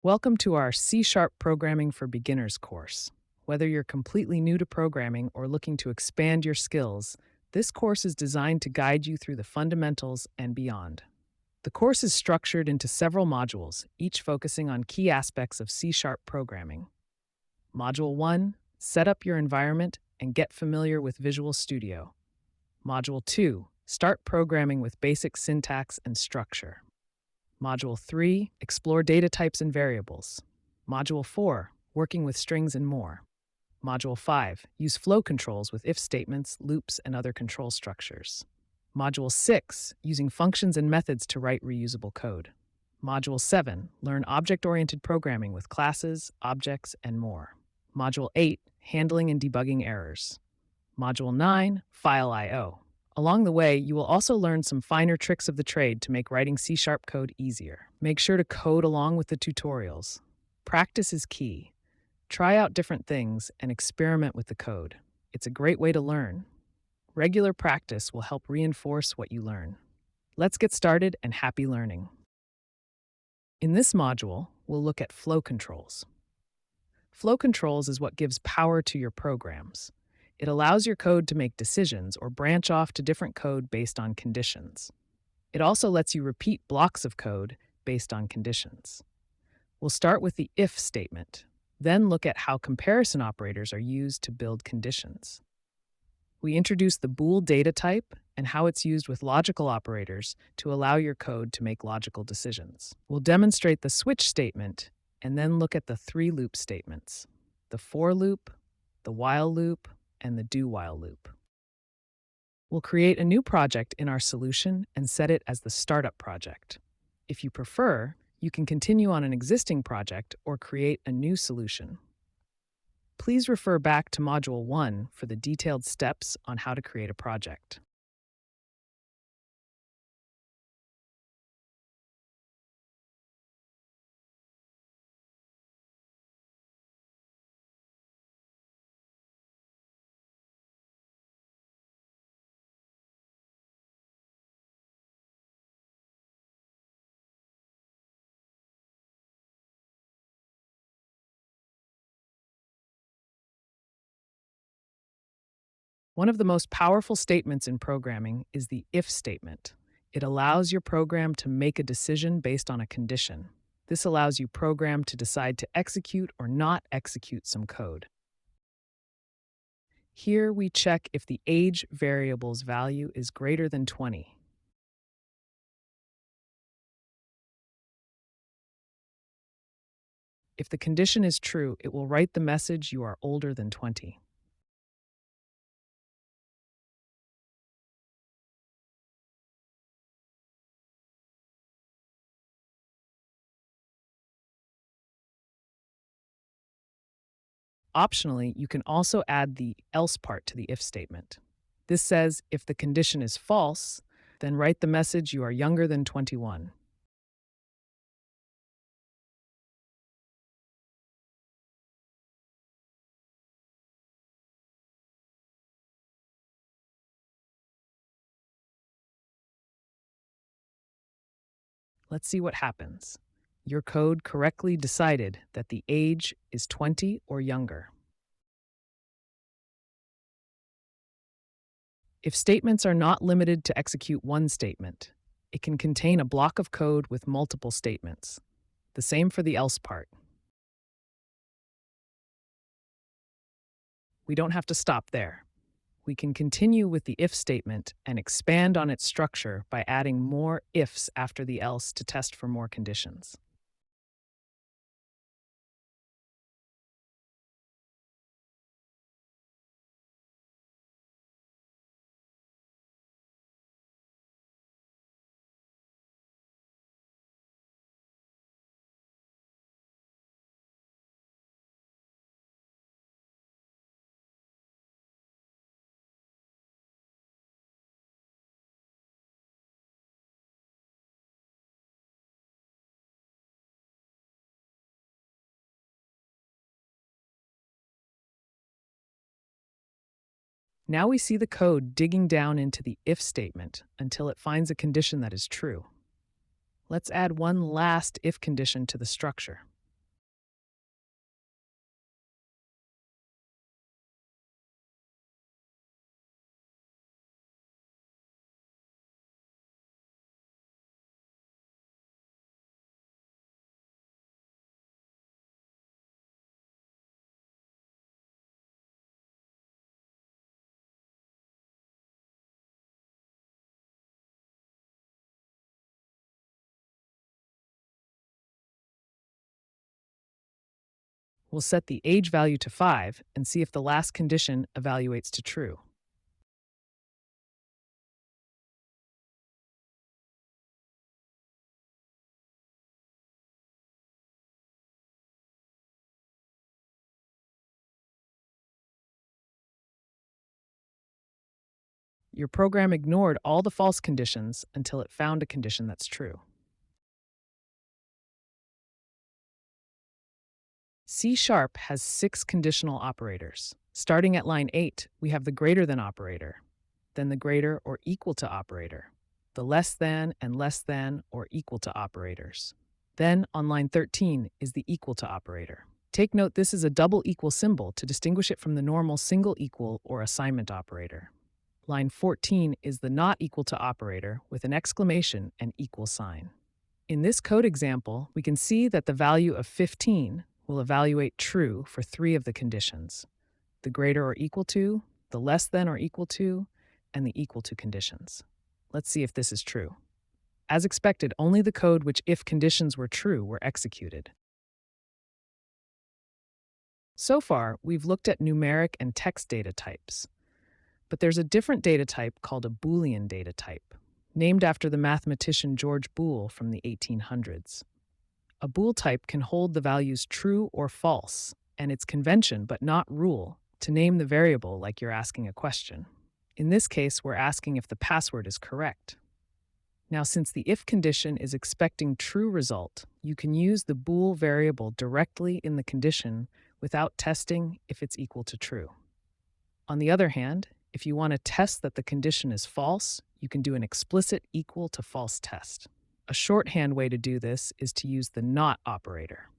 Welcome to our C# Programming for Beginners course. Whether you're completely new to programming or looking to expand your skills, this course is designed to guide you through the fundamentals and beyond. The course is structured into several modules, each focusing on key aspects of C# programming. Module 1, set up your environment and get familiar with Visual Studio. Module 2, start programming with basic syntax and structure. Module 3, explore data types and variables. Module 4, working with strings and more. Module 5, use flow controls with if statements, loops, and other control structures. Module 6, using functions and methods to write reusable code. Module 7, learn object-oriented programming with classes, objects, and more. Module 8, handling and debugging errors. Module 9, file I/O. Along the way, you will also learn some finer tricks of the trade to make writing C# code easier. Make sure to code along with the tutorials. Practice is key. Try out different things and experiment with the code. It's a great way to learn. Regular practice will help reinforce what you learn. Let's get started and happy learning. In this module, we'll look at flow controls. Flow controls is what gives power to your programs. It allows your code to make decisions or branch off to different code based on conditions. It also lets you repeat blocks of code based on conditions. We'll start with the if statement, then look at how comparison operators are used to build conditions. We introduce the bool data type and how it's used with logical operators to allow your code to make logical decisions. We'll demonstrate the switch statement and then look at the three loop statements: the for loop, the while loop, and the do while loop. We'll create a new project in our solution and set it as the startup project. If you prefer, you can continue on an existing project or create a new solution. Please refer back to Module 1 for the detailed steps on how to create a project. One of the most powerful statements in programming is the if statement. It allows your program to make a decision based on a condition. This allows your program to decide to execute or not execute some code. Here we check if the age variable's value is greater than 20. If the condition is true, it will write the message you are older than 20. Optionally, you can also add the else part to the if statement. This says if the condition is false, then write the message you are younger than 21. Let's see what happens. Your code correctly decided that the age is 20 or younger. If statements are not limited to execute one statement, it can contain a block of code with multiple statements. The same for the else part. We don't have to stop there. We can continue with the if statement and expand on its structure by adding more ifs after the else to test for more conditions. Now we see the code digging down into the if statement until it finds a condition that is true. Let's add one last if condition to the structure. We'll set the age value to 5 and see if the last condition evaluates to true. Your program ignored all the false conditions until it found a condition that's true. C# has 6 conditional operators. Starting at line 8, we have the greater than operator, then the greater or equal to operator, the less than and less than or equal to operators. Then, on line 13, is the equal to operator. Take note this is a double equal symbol to distinguish it from the normal single equal or assignment operator. Line 14 is the not equal to operator with an exclamation and equal sign. In this code example, we can see that the value of 15 will evaluate true for 3 of the conditions: the greater or equal to, the less than or equal to, and the equal to conditions. Let's see if this is true. As expected, only the code which, if conditions were true, were executed. So far, we've looked at numeric and text data types. But there's a different data type called a Boolean data type, named after the mathematician George Boole from the 1800s. A bool type can hold the values true or false, and it's convention, but not rule, to name the variable like you're asking a question. In this case, we're asking if the password is correct. Now, since the if condition is expecting true result, you can use the bool variable directly in the condition without testing if it's equal to true. On the other hand, if you want to test that the condition is false, you can do an explicit equal to false test. A shorthand way to do this is to use the not operator.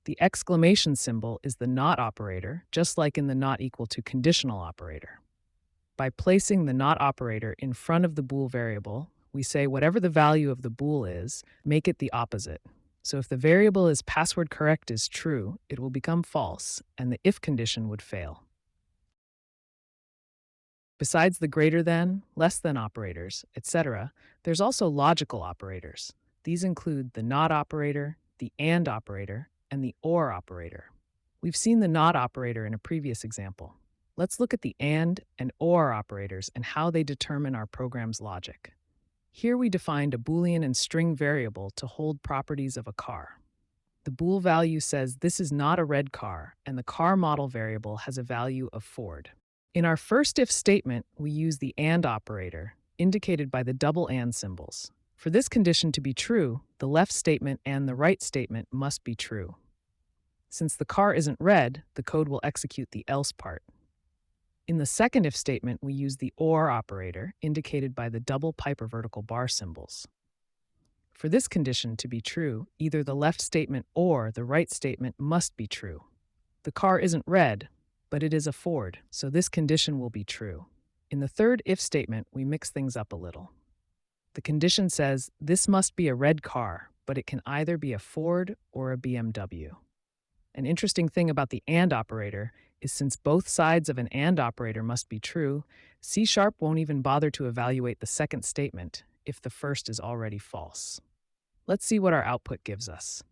The exclamation symbol is the not operator, just like in the not equal to conditional operator. By placing the not operator in front of the bool variable, we say whatever the value of the bool is, make it the opposite. So if the variable is password correct is true, it will become false, and the if condition would fail. Besides the greater than, less than operators, etc., there's also logical operators. These include the not operator, the and operator, and the or operator. We've seen the not operator in a previous example. Let's look at the and or operators and how they determine our program's logic. Here we defined a Boolean and string variable to hold properties of a car. The bool value says this is not a red car, and the car model variable has a value of Ford. In our first if statement, we use the and operator, indicated by the double and symbols. For this condition to be true, the left statement and the right statement must be true. Since the car isn't red, the code will execute the else part. In the second if statement, we use the or operator, indicated by the double pipe or vertical bar symbols. For this condition to be true, either the left statement or the right statement must be true. The car isn't red, but it is a Ford, so this condition will be true. In the third if statement, we mix things up a little. The condition says this must be a red car, but it can either be a Ford or a BMW. An interesting thing about the AND operator is since both sides of an AND operator must be true, C# won't even bother to evaluate the second statement if the first is already false. Let's see what our output gives us.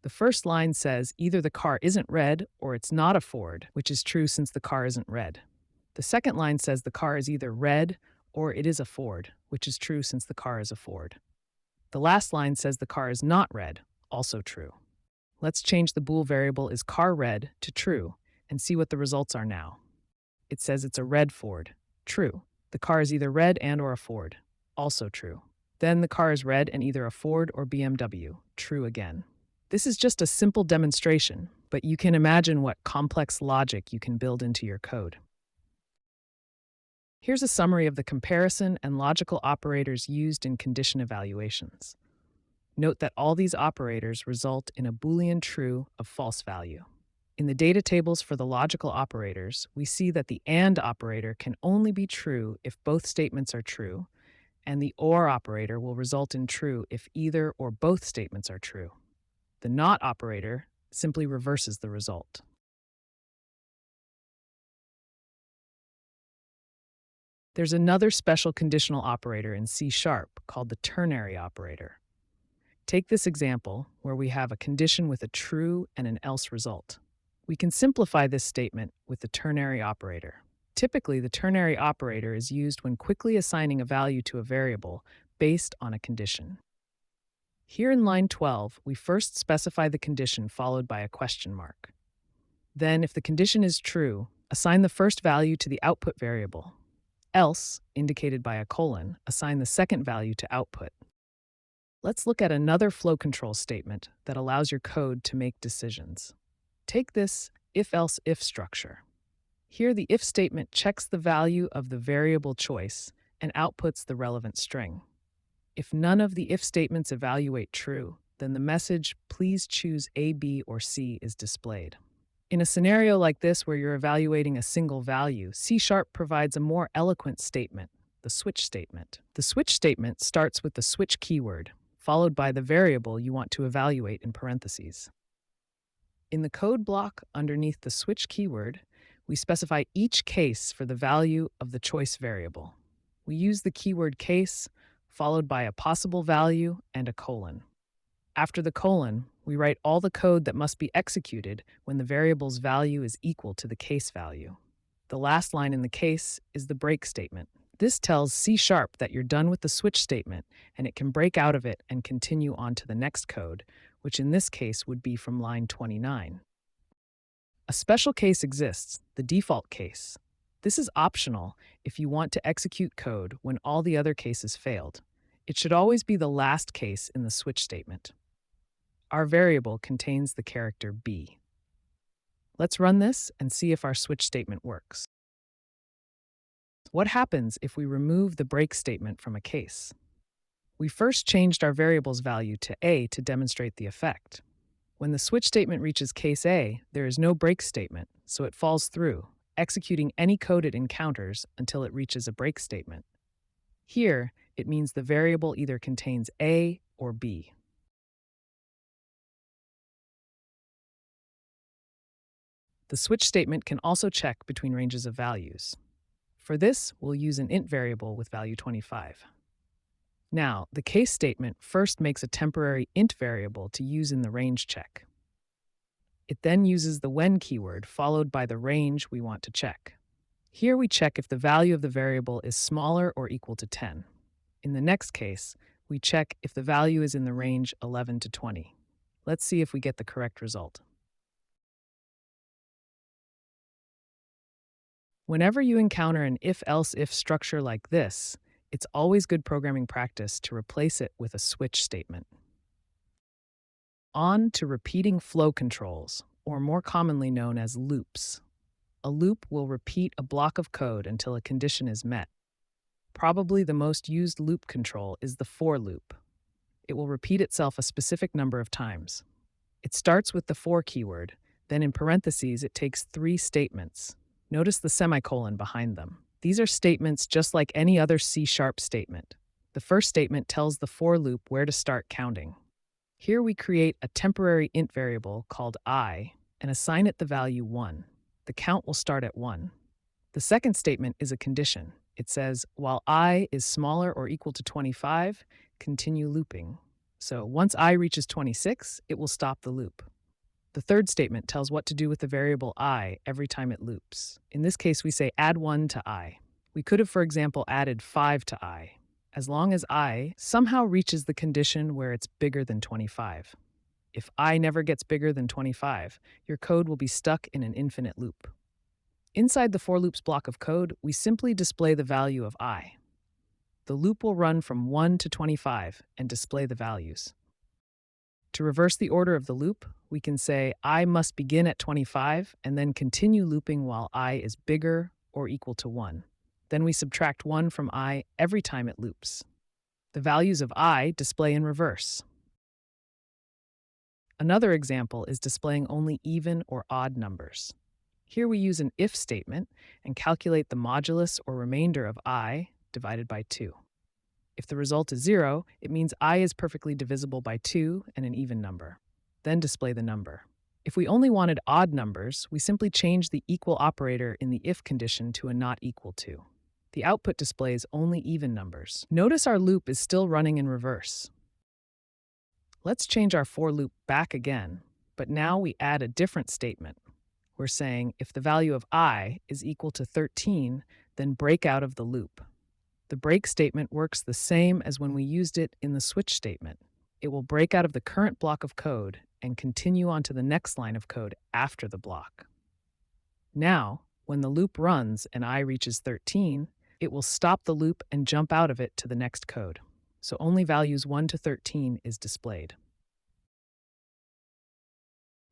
The first line says either the car isn't red or it's not a Ford, which is true since the car isn't red. The second line says the car is either red or it is a Ford, which is true since the car is a Ford. The last line says the car is not red, also true. Let's change the bool variable is car red to true and see what the results are now. It says it's a red Ford, true. The car is either red and or a Ford, also true. Then the car is red and either a Ford or BMW, true again. This is just a simple demonstration, but you can imagine what complex logic you can build into your code. Here's a summary of the comparison and logical operators used in condition evaluations. Note that all these operators result in a Boolean true of false value. In the data tables for the logical operators, we see that the AND operator can only be true if both statements are true, and the OR operator will result in true if either or both statements are true. The NOT operator simply reverses the result. There's another special conditional operator in C# called the ternary operator. Take this example where we have a condition with a true and an else result. We can simplify this statement with the ternary operator. Typically, the ternary operator is used when quickly assigning a value to a variable based on a condition. Here in line 12, we first specify the condition followed by a question mark. Then, if the condition is true, assign the first value to the output variable. Else, indicated by a colon, assign the second value to output. Let's look at another flow control statement that allows your code to make decisions. Take this if-else-if structure. Here, the if statement checks the value of the variable choice and outputs the relevant string. If none of the if statements evaluate true, then the message, "Please choose A, B, or C," is displayed. In a scenario like this where you're evaluating a single value, C# provides a more eloquent statement, the switch statement. The switch statement starts with the switch keyword, followed by the variable you want to evaluate in parentheses. In the code block underneath the switch keyword, we specify each case for the value of the choice variable. We use the keyword case, followed by a possible value and a colon. After the colon, we write all the code that must be executed when the variable's value is equal to the case value. The last line in the case is the break statement. This tells C# that you're done with the switch statement, and it can break out of it and continue on to the next code, which in this case would be from line 29. A special case exists, the default case. This is optional if you want to execute code when all the other cases failed. It should always be the last case in the switch statement. Our variable contains the character B. Let's run this and see if our switch statement works. What happens if we remove the break statement from a case? We first changed our variable's value to A to demonstrate the effect. When the switch statement reaches case A, there is no break statement, so it falls through, executing any code it encounters until it reaches a break statement. Here, it means the variable either contains A or B. The switch statement can also check between ranges of values. For this, we'll use an int variable with value 25. Now, the case statement first makes a temporary int variable to use in the range check. It then uses the when keyword followed by the range we want to check. Here we check if the value of the variable is smaller or equal to 10. In the next case, we check if the value is in the range 11 to 20. Let's see if we get the correct result. Whenever you encounter an if-else-if structure like this, it's always good programming practice to replace it with a switch statement. On to repeating flow controls, or more commonly known as loops. A loop will repeat a block of code until a condition is met. Probably the most used loop control is the for loop. It will repeat itself a specific number of times. It starts with the for keyword, then in parentheses it takes 3 statements. Notice the semicolon behind them. These are statements just like any other C# statement. The first statement tells the for loop where to start counting. Here we create a temporary int variable called I and assign it the value 1. The count will start at 1. The second statement is a condition. It says, while I is smaller or equal to 25, continue looping. So once I reaches 26, it will stop the loop. The third statement tells what to do with the variable I every time it loops. In this case, we say add 1 to I. We could have, for example, added 5 to I, as long as I somehow reaches the condition where it's bigger than 25. If I never gets bigger than 25, your code will be stuck in an infinite loop. Inside the for loops block of code, we simply display the value of I. The loop will run from 1 to 25 and display the values. To reverse the order of the loop, we can say I must begin at 25 and then continue looping while I is bigger or equal to 1. Then we subtract 1 from I every time it loops. The values of I display in reverse. Another example is displaying only even or odd numbers. Here we use an if statement and calculate the modulus or remainder of I divided by 2. If the result is 0, it means I is perfectly divisible by 2 and an even number. Then display the number. If we only wanted odd numbers, we simply change the equal operator in the if condition to a not equal to. The output displays only even numbers. Notice our loop is still running in reverse. Let's change our for loop back again, but now we add a different statement. we're saying if the value of I is equal to 13, then break out of the loop. The break statement works the same as when we used it in the switch statement. It will break out of the current block of code and continue on to the next line of code after the block. Now, when the loop runs and I reaches 13, it will stop the loop and jump out of it to the next code. So only values 1 to 13 is displayed.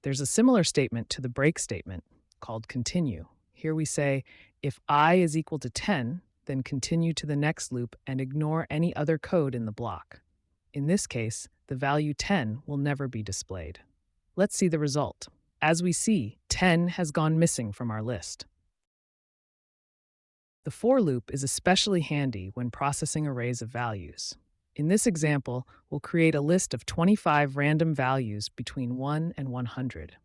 There's a similar statement to the break statement called continue. Here we say, if I is equal to 10, then continue to the next loop and ignore any other code in the block. In this case, the value 10 will never be displayed. Let's see the result. As we see, 10 has gone missing from our list. The for loop is especially handy when processing arrays of values. In this example, we'll create a list of 25 random values between 1 and 100.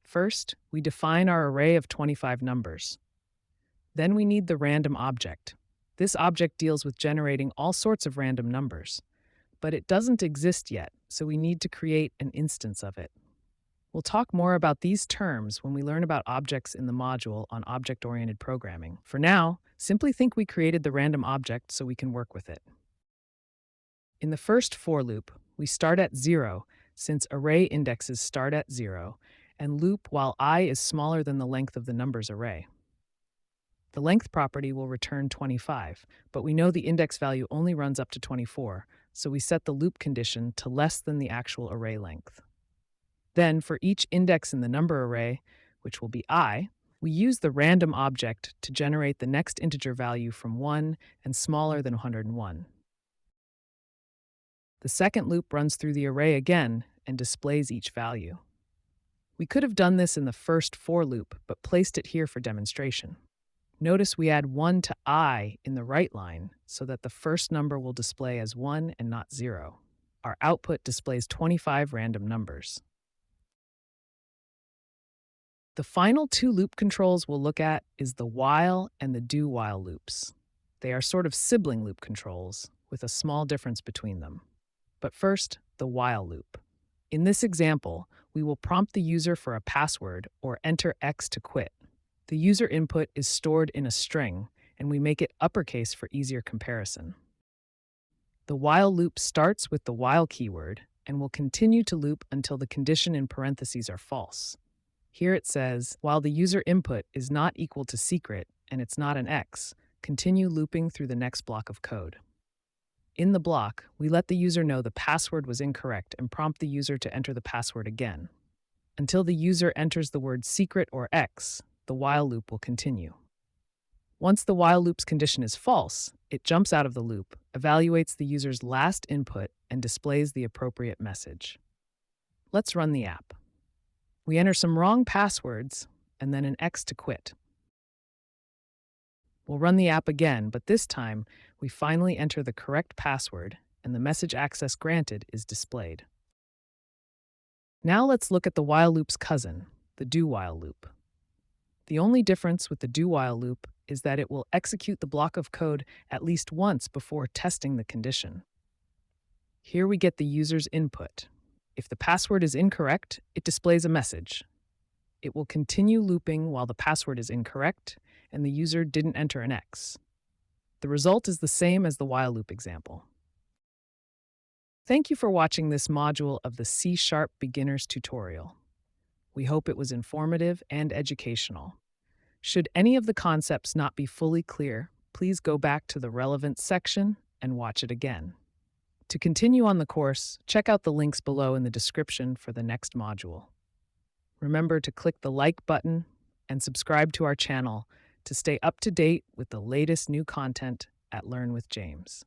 First, we define our array of 25 numbers. Then we need the random object. This object deals with generating all sorts of random numbers, but it doesn't exist yet, so we need to create an instance of it. We'll talk more about these terms when we learn about objects in the module on object-oriented programming. For now, simply think we created the random object so we can work with it. In the first for loop, we start at 0, since array indexes start at 0, and loop while I is smaller than the length of the numbers array. The length property will return 25, but we know the index value only runs up to 24, so we set the loop condition to less than the actual array length. Then, for each index in the number array, which will be I, we use the random object to generate the next integer value from 1 and smaller than 101. The second loop runs through the array again and displays each value. We could have done this in the first for loop, but placed it here for demonstration. Notice we add 1 to I in the right line so that the first number will display as 1 and not 0. Our output displays 25 random numbers. The final two loop controls we'll look at is the while and the do while loops. They are sort of sibling loop controls with a small difference between them. But first, the while loop. In this example, we will prompt the user for a password or enter X to quit. The user input is stored in a string, and we make it uppercase for easier comparison. The while loop starts with the while keyword and will continue to loop until the condition in parentheses are false. Here it says, while the user input is not equal to secret and it's not an X, continue looping through the next block of code. In the block, we let the user know the password was incorrect and prompt the user to enter the password again. Until the user enters the word secret or X, the while loop will continue. Once the while loop's condition is false, it jumps out of the loop, evaluates the user's last input, and displays the appropriate message. Let's run the app. We enter some wrong passwords and then an X to quit. We'll run the app again, but this time we finally enter the correct password and the message access granted is displayed. Now let's look at the while loop's cousin, the do while loop. The only difference with the do while loop is that it will execute the block of code at least once before testing the condition. Here we get the user's input. If the password is incorrect, it displays a message. It will continue looping while the password is incorrect and the user didn't enter an X. The result is the same as the while loop example. Thank you for watching this module of the C# Beginners tutorial. We hope it was informative and educational. Should any of the concepts not be fully clear, please go back to the relevant section and watch it again. To continue on the course, check out the links below in the description for the next module. Remember to click the like button and subscribe to our channel to stay up to date with the latest new content at Learn with James.